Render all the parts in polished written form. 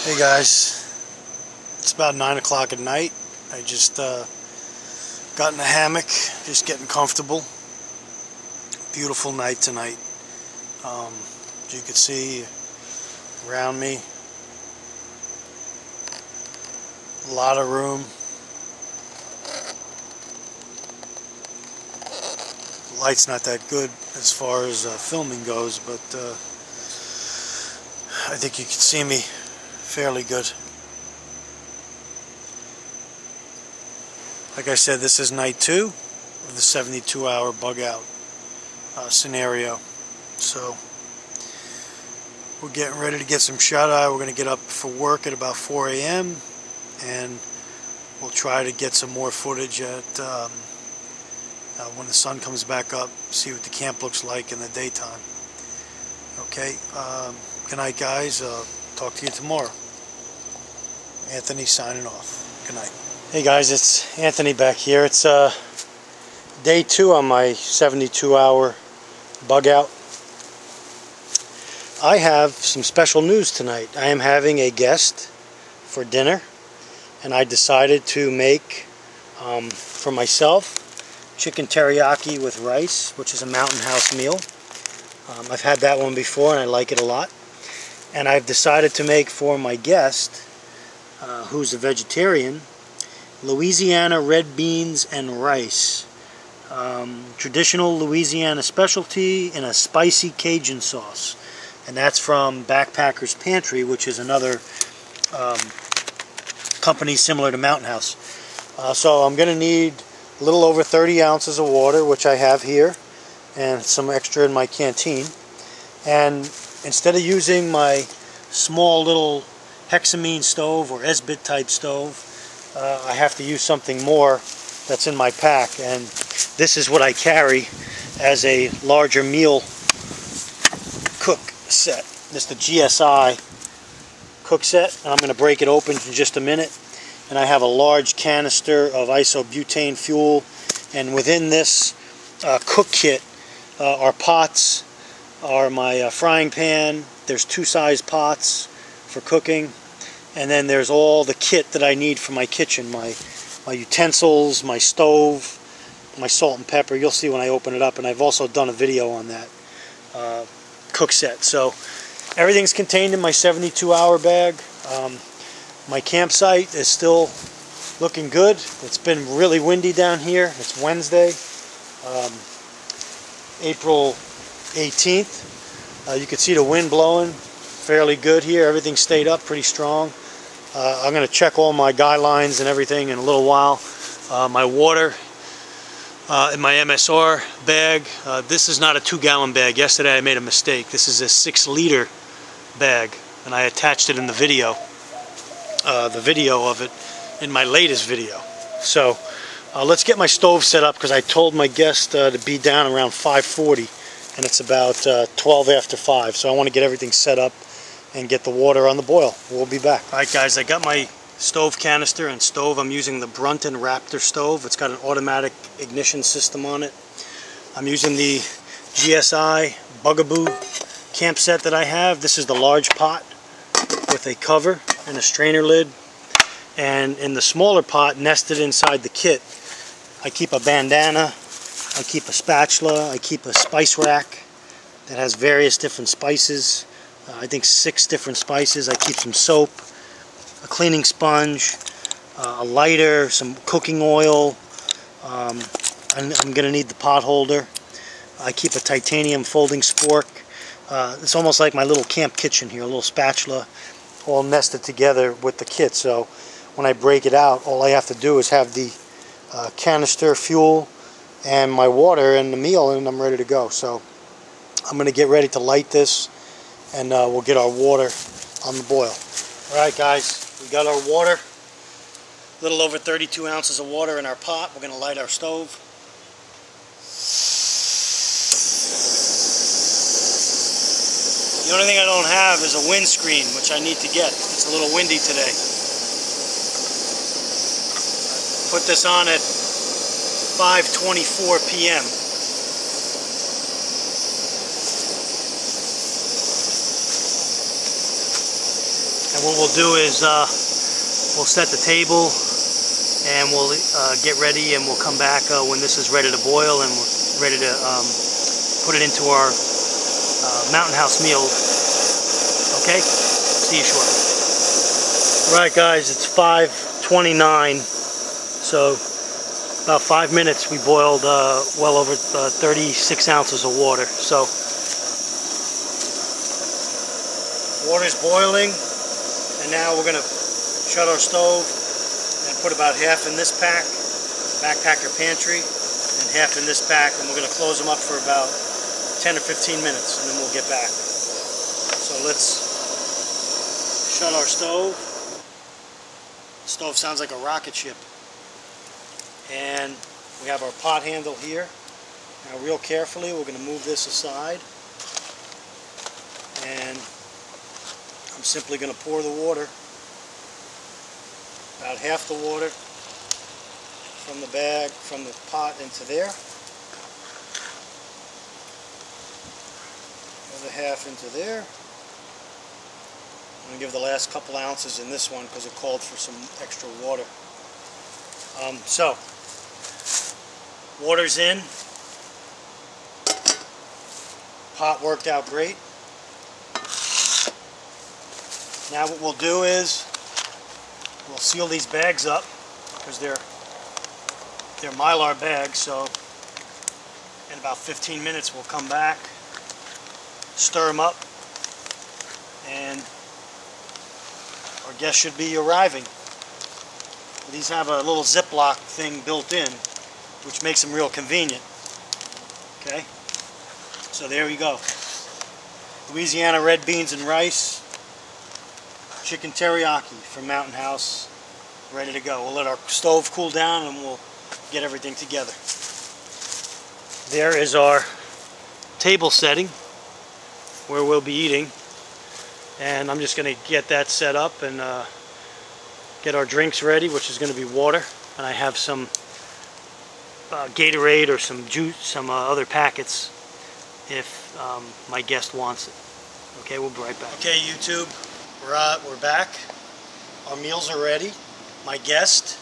Hey guys, it's about 9 o'clock at night. I just got in a hammock, just getting comfortable. Beautiful night tonight. As you can see around me, a lot of room. The light's not that good as far as filming goes, but I think you can see me fairly good. Like I said, this is night 2 of the 72-hour bug out scenario. So we're getting ready to get some shut-eye. We're going to get up for work at about 4 a.m. and we'll try to get some more footage at when the sun comes back up, see what the camp looks like in the daytime. Okay, good night guys. Talk to you tomorrow. Anthony signing off. Good night. Hey guys, it's Anthony back here. It's day 2 on my 72-hour bug out. I have some special news tonight. I am having a guest for dinner, and I decided to make for myself chicken teriyaki with rice, which is a Mountain House meal. I've had that one before and I like it a lot. And I've decided to make for my guest, who's a vegetarian, Louisiana red beans and rice. Traditional Louisiana specialty in a spicy Cajun sauce. And that's from Backpacker's Pantry, which is another company similar to Mountain House. So I'm going to need a little over 30 ounces of water, which I have here, and some extra in my canteen. And instead of using my small little hexamine stove or Esbit type stove, I have to use something more that's in my pack, and this is what I carry as a larger meal cook set. This is the GSI Cookset, and I'm going to break it open in just a minute. And I have a large canister of isobutane fuel, and within this cook kit are pots, are my frying pan. There's 2 size pots for cooking, and then there's all the kit that I need for my kitchen, my utensils, my stove, my salt and pepper. You'll see when I open it up, and I've also done a video on that cook set. So everything's contained in my 72-hour bag. My campsite is still looking good. It's been really windy down here. It's Wednesday, April 18th. You can see the wind blowing fairly good here. Everything stayed up pretty strong. I'm going to check all my guidelines and everything in a little while. My water in my MSR bag. This is not a 2-gallon bag. Yesterday I made a mistake. This is a 6-liter bag, and I attached it in the video. The video of it in my latest video. So let's get my stove set up, because I told my guest to be down around 5:40, and it's about 12 after 5. So I want to get everything set up and get the water on the boil. We'll be back. Alright guys, I got my stove canister and stove. I'm using the Brunton Raptor stove. It's got an automatic ignition system on it. I'm using the GSI Bugaboo camp set that I have. This is the large pot with a cover and a strainer lid, and in the smaller pot nested inside the kit I keep a bandana, I keep a spatula, I keep a spice rack that has various different spices, I think 6 different spices. I keep some soap, a cleaning sponge, a lighter, some cooking oil. I'm going to need the pot holder. I keep a titanium folding spork. It's almost like my little camp kitchen here, a little spatula, all nested together with the kit. So when I break it out, all I have to do is have the canister, fuel, and my water and the meal, and I'm ready to go. So I'm going to get ready to light this, and we'll get our water on the boil. Alright guys, we got our water, a little over 32 ounces of water in our pot. We're going to light our stove. The only thing I don't have is a windscreen, which I need to get. It's a little windy today. Put this on at 5:24 p.m. And what we'll do is we'll set the table and we'll get ready, and we'll come back when this is ready to boil and we're ready to put it into our Mountain House meal. Okay? See you shortly. Right guys, it's 5:29, so about 5 minutes we boiled well over 36 ounces of water. So water's boiling, and now we're going to shut our stove and put about half in this pack, backpacker pantry, and half in this pack, and we're going to close them up for about 10 or 15 minutes, and then we'll get back. So let's shut our stove. The stove sounds like a rocket ship. And we have our pot handle here. Now real carefully we're going to move this aside, and I'm simply going to pour the water, about half the water from the bag, from the pot into there, other half into there. I'm going to give the last couple ounces in this one because it called for some extra water. So water's in, pot worked out great. Now what we'll do is we'll seal these bags up because they're Mylar bags, so in about 15 minutes we'll come back, stir them up, and our guests should be arriving. These have a little Ziploc thing built in, which makes them real convenient. Okay, so there we go. Louisiana red beans and rice, chicken teriyaki from Mountain House, ready to go. We'll let our stove cool down and we'll get everything together. There is our table setting where we'll be eating, and I'm just going to get that set up and get our drinks ready, which is going to be water, and I have some Gatorade or some juice, some other packets if my guest wants it. Okay, we'll be right back. Okay, YouTube, we're back. Our meals are ready. My guest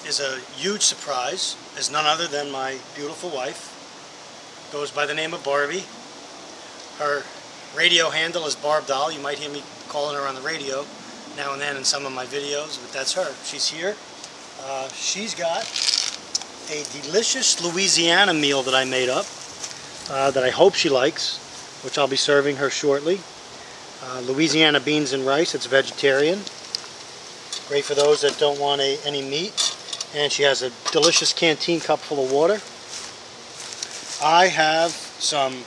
is a huge surprise, is none other than my beautiful wife. Goes by the name of Barbie. Her radio handle is Barb Doll. You might hear me calling her on the radio now and then in some of my videos, but that's her. She's here. She's got a delicious Louisiana meal that I made up that I hope she likes, which I'll be serving her shortly. Louisiana beans and rice. It's vegetarian. Great for those that don't want any meat. And she has a delicious canteen cup full of water. I have some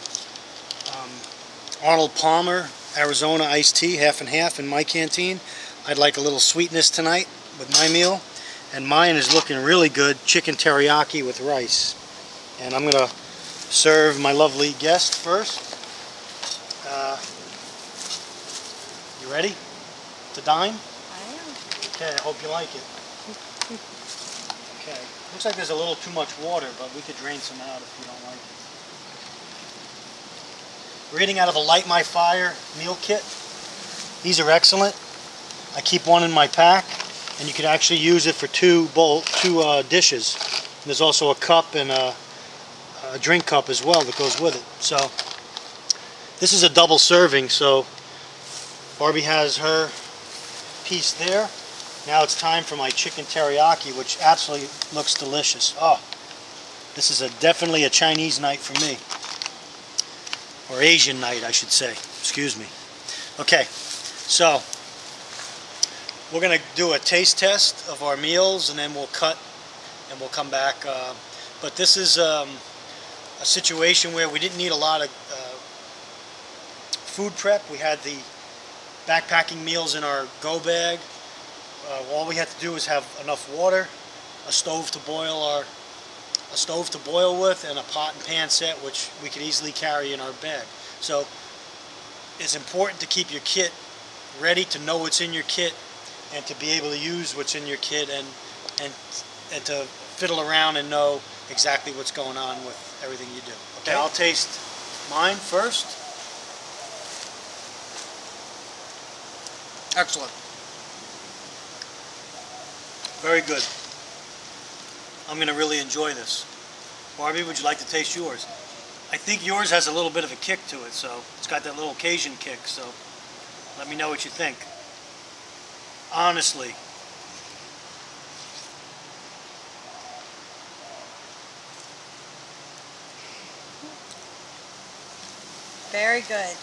Arnold Palmer Arizona iced tea, half and half, in my canteen. I'd like a little sweetness tonight with my meal. And mine is looking really good, chicken teriyaki with rice. And I'm going to serve my lovely guest first. You ready to dine? I am. Okay, I hope you like it. Okay, looks like there's a little too much water, but we could drain some out if you don't like it. We're eating out of a Light My Fire meal kit. These are excellent. I keep one in my pack, and you could actually use it for two dishes. And there's also a cup and a drink cup as well that goes with it. So this is a double serving, so Barbie has her piece there. Now it's time for my chicken teriyaki, which absolutely looks delicious. Oh, this is definitely a Chinese night for me. Or Asian night, I should say. Excuse me. Okay, so we're going to do a taste test of our meals, and then we'll cut and we'll come back. But this is a situation where we didn't need a lot of food prep. We had the backpacking meals in our go bag. All we had to do was have enough water, a stove to boil with, and a pot and pan set, which we could easily carry in our bag. So it's important to keep your kit ready, to know what's in your kit, and to be able to use what's in your kit, and to fiddle around and know exactly what's going on with everything you do. Okay, I'll taste mine first. Excellent. Very good. I'm going to really enjoy this. Barbie, would you like to taste yours? I think yours has a little bit of a kick to it, so it's got that little Cajun kick, so let me know what you think. Honestly. Very good.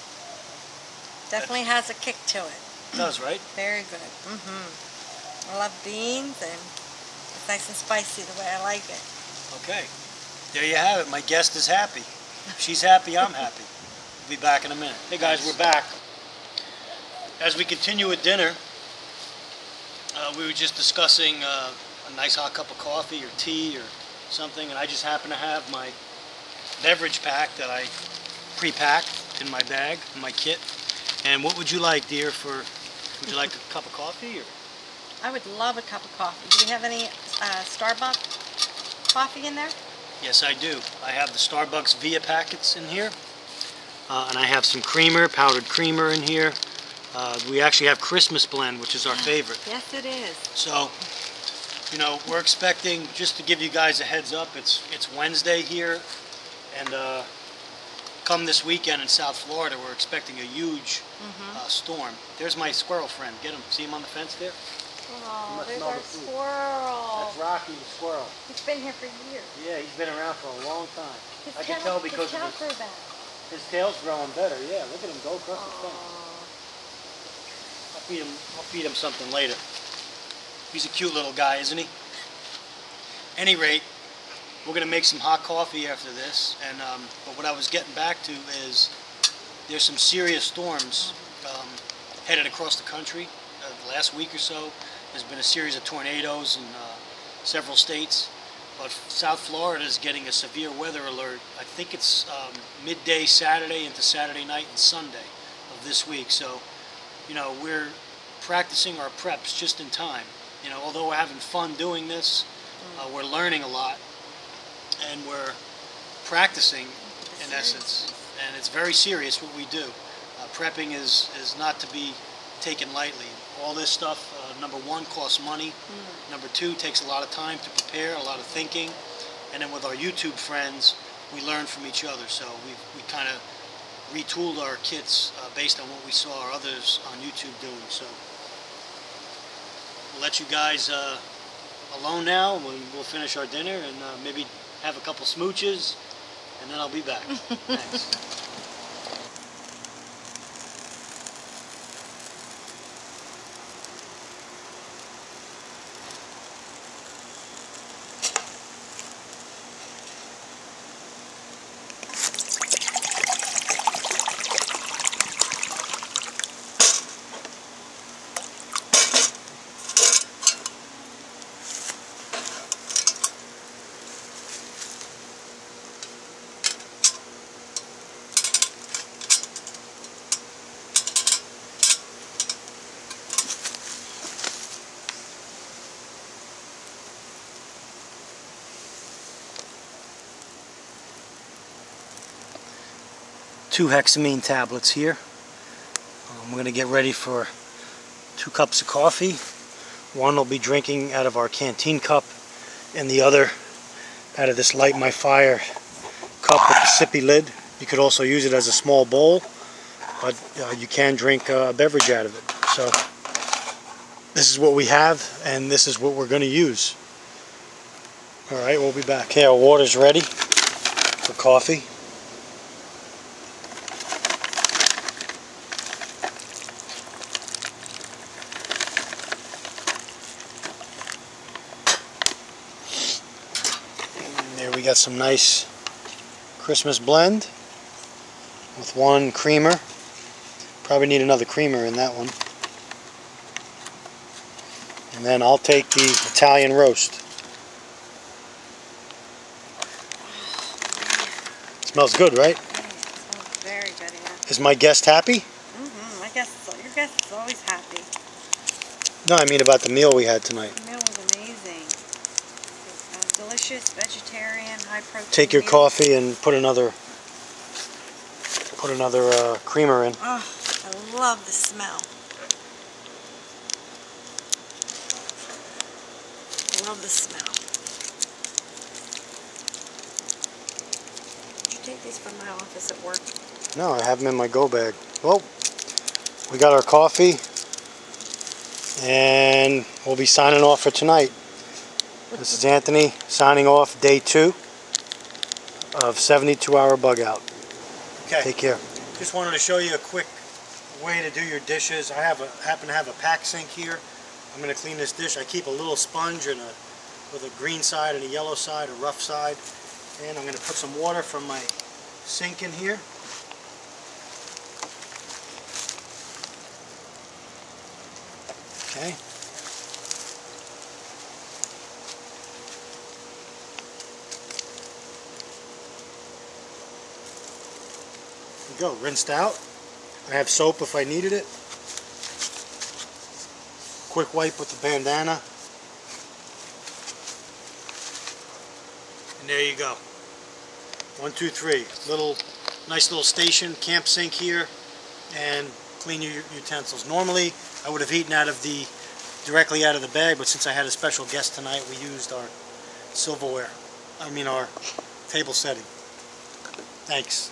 Definitely has a kick to it. It does, right? Very good. I love beans, and it's nice and spicy the way I like it. Okay. There you have it. My guest is happy. If she's happy, I'm happy. We'll be back in a minute. Hey guys, we're back. As we continue with dinner, we were just discussing a nice hot cup of coffee or tea or something, and I just happen to have my beverage pack that I pre-packed in my bag, in my kit. And what would you like, dear, would you like a cup of coffee? Or? I would love a cup of coffee. Do we have any Starbucks coffee in there? Yes, I do. I have the Starbucks Via packets in here. And I have some creamer, powdered creamer in here. We actually have Christmas blend, which is our favorite. Yes, it is. So, you know, we're expecting, just to give you guys a heads up, it's Wednesday here, and come this weekend in South Florida, we're expecting a huge storm. There's my squirrel friend. Get him. See him on the fence there? Oh, there's our squirrel. That's Rocky the squirrel. He's been here for years. Yeah, he's been around for a long time. I can tail, tell because his tail's growing better. Yeah, look at him go across the fence. I'll feed him something later. He's a cute little guy, isn't he? Any rate, we're going to make some hot coffee after this. And but what I was getting back to is there's some serious storms headed across the country. The last week or so, there's been a series of tornadoes in several states. But South Florida is getting a severe weather alert. I think it's midday Saturday into Saturday night and Sunday of this week. So, you know, we're practicing our preps just in time. You know, although we're having fun doing this, we're learning a lot, and we're practicing in essence. And it's very serious what we do. Prepping is not to be taken lightly. All this stuff, number one, costs money. Number two, takes a lot of time to prepare, a lot of thinking. And then with our YouTube friends, we learn from each other. So we kind of retooled our kits based on what we saw our others on YouTube doing. So we'll let you guys alone now. We'll finish our dinner and maybe have a couple smooches, and then I'll be back. Thanks. Two hexamine tablets here. We're going to get ready for 2 cups of coffee. One will be drinking out of our canteen cup, and the other out of this Light My Fire cup with the sippy lid. You could also use it as a small bowl, but you can drink a beverage out of it. So this is what we have, and this is what we're going to use. Alright, we'll be back. Okay, our water's ready for coffee. There we got some nice Christmas blend with 1 creamer. Probably need another creamer in that one. And then I'll take the Italian roast. Smells good, right? It smells very good, yeah. Is my guest happy? Your guest is always happy. No, I mean about the meal we had tonight. The meal was amazing. Delicious, vegetarian, high protein. Take your coffee and put another creamer in. Oh, I love the smell. Love the smell. Did you take these from my office at work? No, I have them in my go bag. Well, we got our coffee, and we'll be signing off for tonight. This is Anthony signing off day 2 of 72-hour bug out. Okay. Take care. Just wanted to show you a quick way to do your dishes. I happen to have a pack sink here. I'm going to clean this dish. I keep a little sponge and with a green side and a yellow side, a rough side. And I'm going to put some water from my sink in here. Okay. There you go, rinsed out. I have soap if I needed it. Quick wipe with the bandana. And there you go. 1, 2, 3. Nice little station, camp sink here, and clean your utensils. Normally, I would have eaten directly out of the bag, but since I had a special guest tonight, we used our silverware. Our table setting. Thanks.